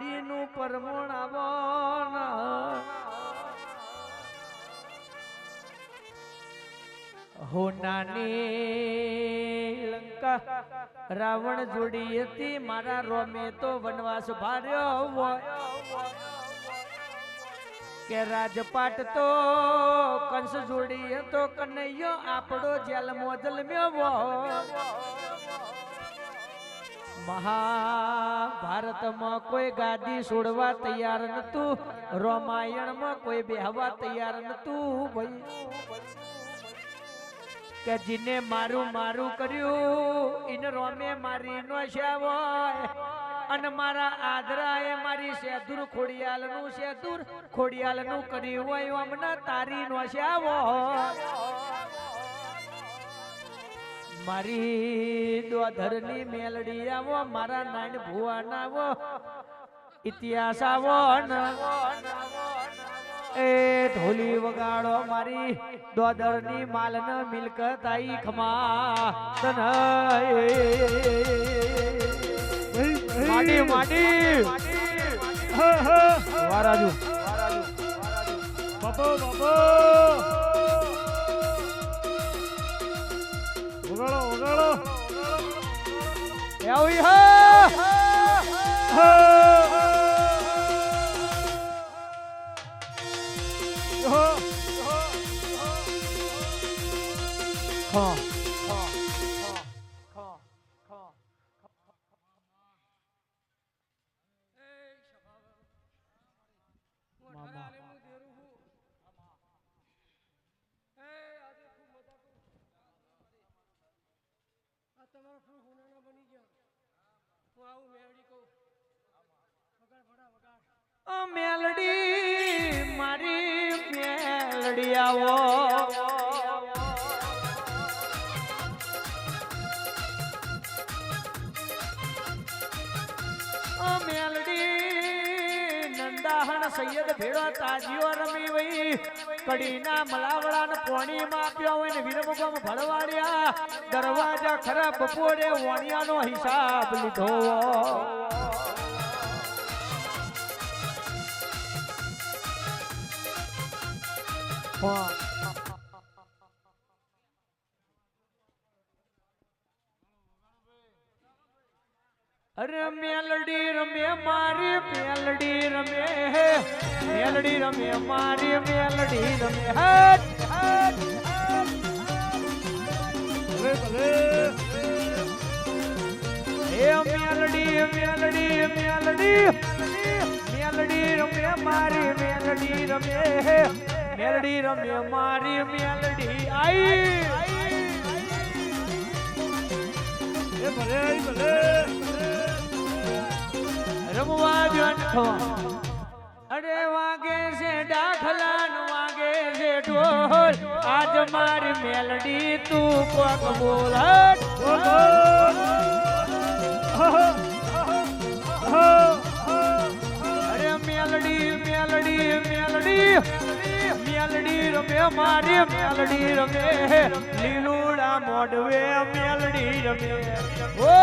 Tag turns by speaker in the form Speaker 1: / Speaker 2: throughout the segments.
Speaker 1: ઘડીનું પરમણ આવો હો નાની લંકા રાવણ જોડી હતી મારા રોમે તો વનવાસ ભાર્યો હોય કે રાજપાટ તો કંસ જોડી હતો કનૈયો આપણો જેલ મોજલ મેવો મહાભારતમાં કોઈ ગાદી છોડવા તૈયાર નતું રામાયણમાં કોઈ બેહવા તૈયાર નતું ભાઈ કે જીને મારું મારું કર્યું ઇન રોમે મારી નો હોય અને મારા આદરા એ મારી સેદુર ખોડિયાલ નું સેદુર ખોડિયાલ નું કર્યું હોય અમને તારી નો મારી દોધર ની મેલડી આવો મારા નાન ભુવા આવો ઇતિહાસ આવો એ ઢોલી વગાડો મારી દોધર ની માલ ન મિલકત આઈ ખમા માડી માડી વારાજુ બાપો બાપો વગાડો વગાડો આવી હા મેલડી મારી મેલડી આવો મેલડી નંદાહણ સૈયદ ભેળો તાજીઓ રમી વઈ કડીના મલાવડા ને પોણી માં આપ્યો હોય ને વીરમુગમ ભળવાડ્યા દરવાજા ખરાબ બપોરે વણિયાનો હિસાબ લીધો અરે મેલડી રમે મારી મેલડી રમે મેલડી રમે મારી મેલડી રમે મેલડી મેલડી મેલડી મેલડી રમે મારી મેલડી રમે મેલડી રમે મારી મેલડી આઈ ભલે ભલે રમવા જો અરે વાગે છે ડાખલાન વાગે છે ઢોલ આજ મારી મેલડી તું કોક બોલ અરે મેલડી મેલડી મેલડી મેલડી રમે મારી મેલડી રમે લીલુડા મોડવે મેલડી રમે ઓ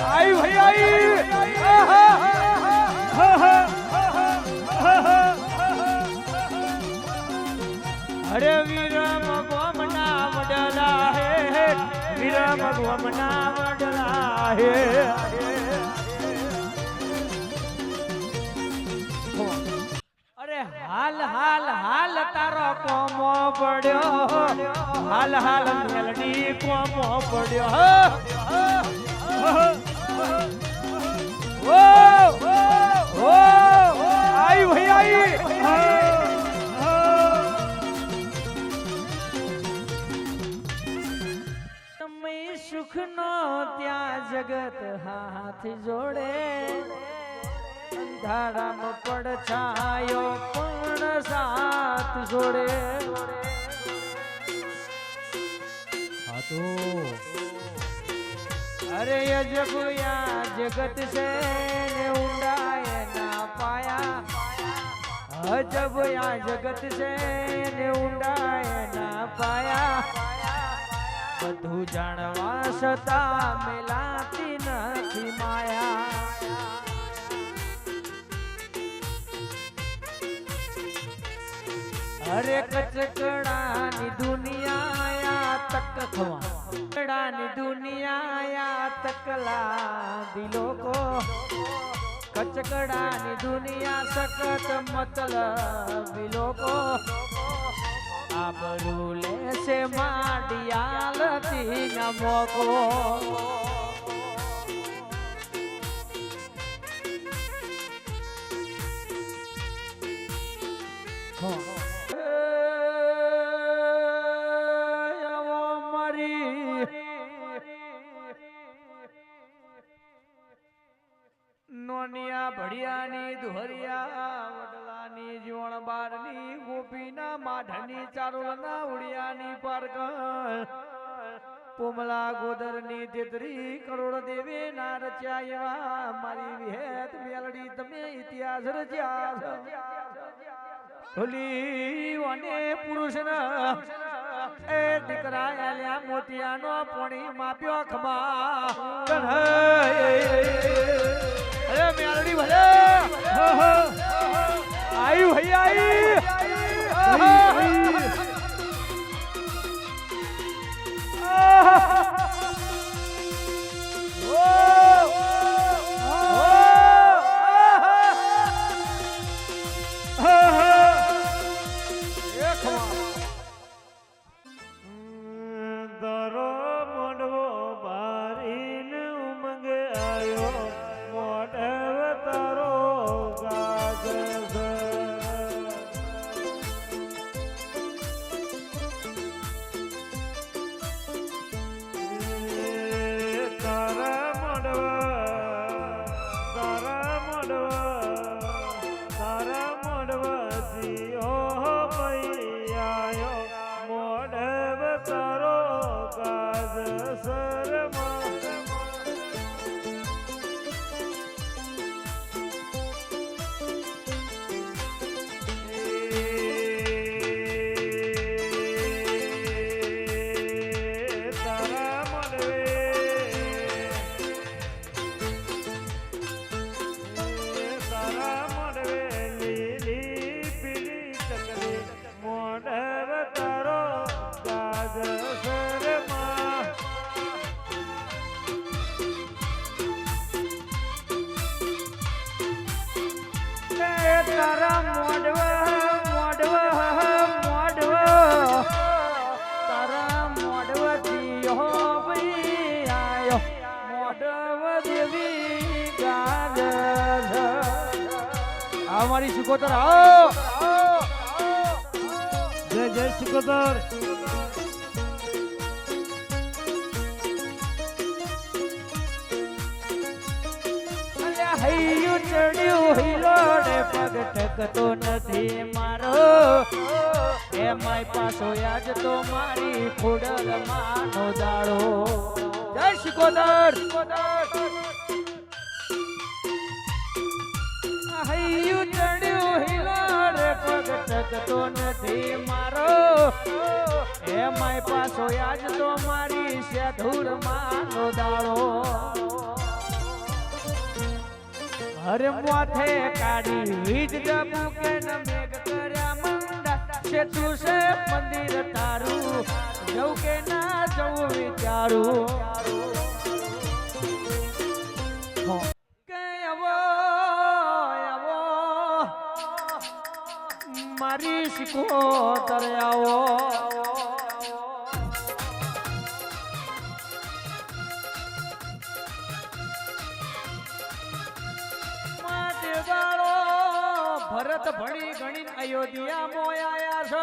Speaker 1: આઈ ભાઈ અરે વીર મગવમના વડલા હે વીર મગવમના વડલા હે હાલ હાલ હાલ તારો કોમો પડ્યો હાલ હાલ મેલડી કોમો પડ્યો ઓ ઓ આઈ ભાઈ આઈ તમે સુખ નો ત્યાં જગત હાથ જોડે અંધારામાં પડછાયો પણ સાથ જોડે હા તો અરે અજબયા જગત છે ને ઊંડાએ ના પાયા અજબયા જગત છે ને ઊંડાએ ના પાયા બધું જાણવા છતાં મેલાતી નથી માયા અરે કચકડાની દુનિયા તક ખવા કચકડાની દુનિયા તકલા દિલો કો કચકડાની દુનિયા સખત મતલબ લોકો આબરૂ લેશે માડિયાલતી ન મોકો નોનિયા ભડિયાની દુહરિયા વડલાની જીવણ બારની ગોપીના માઢની ચારોળના ઉડિયાની પારકળ પોમલા ગોદરની તેતરી કરોડ દેવે ના રચ્યા એવા મારી વિહેત મેલડી તમે ઇતિહાસ રચ્યા ભલી વને પુરુષના એ દીકરા આલ્યા મોતિયાનો પોણી માપ્યો ખમા અરે મેલડી ભલે આયુ તારા મોડવ તારા મોડવ દિયો ભાઈ આયો મોડવ દેવી ગાજર આ મારી સુકોતર આવો જય જય સુકોતર હૈયું ચડ્યું હિલોડે પગ ટકતો નથી મારો એમાંય પાછો યાદ તો મારી ખોડલ માનો દાડો જય શિકોદર હૈયું ચડ્યું હિલોડે પગ ટકતો નથી મારો એમાંય પાછો યાદ તો મારી સેધુર માનો દાડો હરે માથે કાઢી વીજ જબુ કે ન મેઘ કર્યા મંડા છે તું છે મંદિર તારું જવું કે ના જવું વિચારું કે આવો મારી શિકોતર આવો ભરત ભણી ગણી અયોધ્યા મોયા છે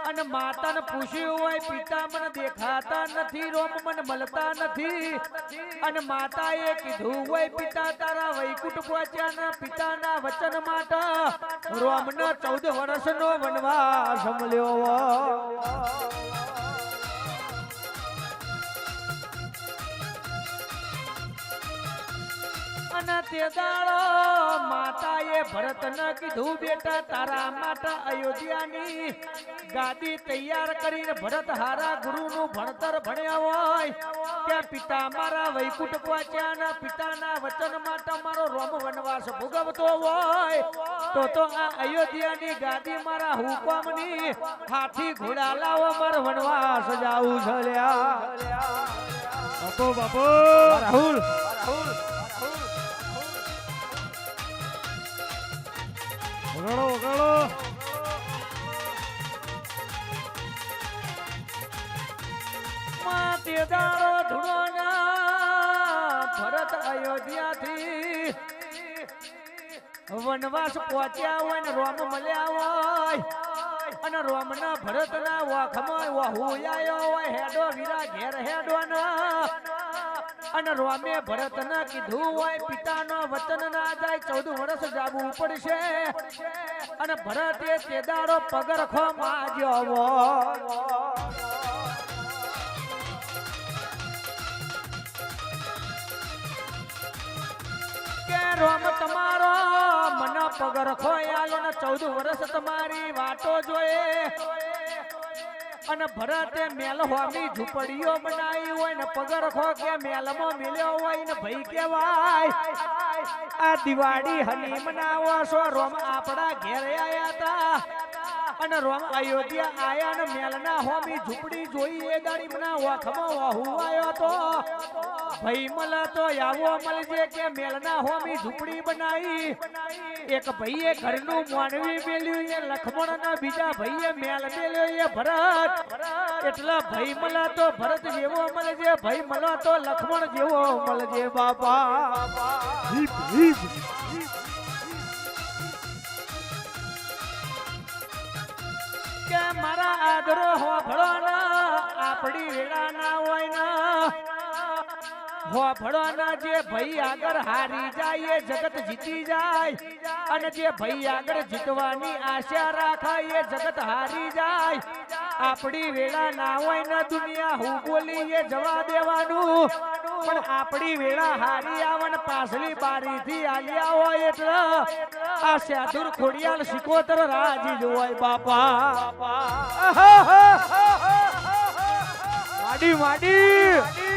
Speaker 1: અને માતાને પૂછ્યું હોય પિતા મને દેખાતા નથી રોમ મને મળતા નથી અને માતાએ કીધું હોય પિતા તારા વૈકુંઠ પહોંચ્યા ને પિતાના વચન માટે રોમને 14 વર્ષનો વનવાસ મળ્યો અને તે દાડો માતાએ ભરતને કીધું બેટા તારા માટે અયોધ્યાની ગાદી તૈયાર કરીને ભરત હારા ગુરુનું ભણતર ભણ્યા હોય કે પિતા મારા વૈકુંઠ પહોંચ્યા ને પિતાના વચન માટે મારો રોમ વનવાસ ભોગવતો હોય તો આ અયોધ્યાની ગાદી મારા હુકમની હાથી ઘોડા લાવો મારો વનવાસ જાવું છે લ્યા બાપુ બાપુ રાહુલ વગાડો વગાડો માતે દાડો ધૂળોના ભરત અયોધ્યાથી વનવાસ પહોંચ્યા હોય ને રોમ મળ્યા હોય અને રોમના ભરતના વખમાં વહુયાયો હોય હેડો વીરા ઘેર હેડો ના અને રોમે ભરતને કીધું હોય પિતાનો વચન ના જાય 14 વર્ષ જાવું પડશે અને ભરતે તે દાડો પગરખો માજ્યો કે રોમ તમારો મને પગરખો આલો ને 14 વર્ષ તમારી વાતો જોયે અને ભરતે મેલ હોમી ઝૂંપડીઓ બનાવી હોય ને પગરખો કે મેલમાં મિલ્યો હોય ને ભાઈ કેવાય આ દિવાળી હની મનાવો છો રોમ આપણા ઘેર આયા હતા અને રોમ અયોધ્યા આયા ને મેલના હોમી ઝૂંપડી જોઈ એ દાડી મના વખમાં વહુ આયો તો ભાઈ મલ તો આવો મળજે કે મેલના હોમી ઝૂંપડી બનાવી એક ભાઈએ ઘરનું માનવી મેલ્યું એ લખમણ ના બીજા ભાઈએ મેલ મેલ્યો એ ભરત એટલા ભાઈ મળા તો ભરત જેવો મળજે ભાઈ મળો તો લખમણ જેવો મળજે બાપા કે મારા આદરો હોભળો ના આપડી વેળા ના હોય ના હોભળો ના જે ભાઈ આગળ હારી જાય એ જગત જીતી જાય અને જે ભાઈ આગળ જીતવાની આશા રાખે એ જગત હારી જાય આપડી વેળા ના હોય ને દુનિયા હું બોલી એ જવા દેવાનું પણ આપડી વેળા હારી આવન પાછલી બારી થી આલ્યા હોય એટલે આ સાધુર ખોડિયાલ સિકોતર રાજી જ હોય બાપા માડી માડી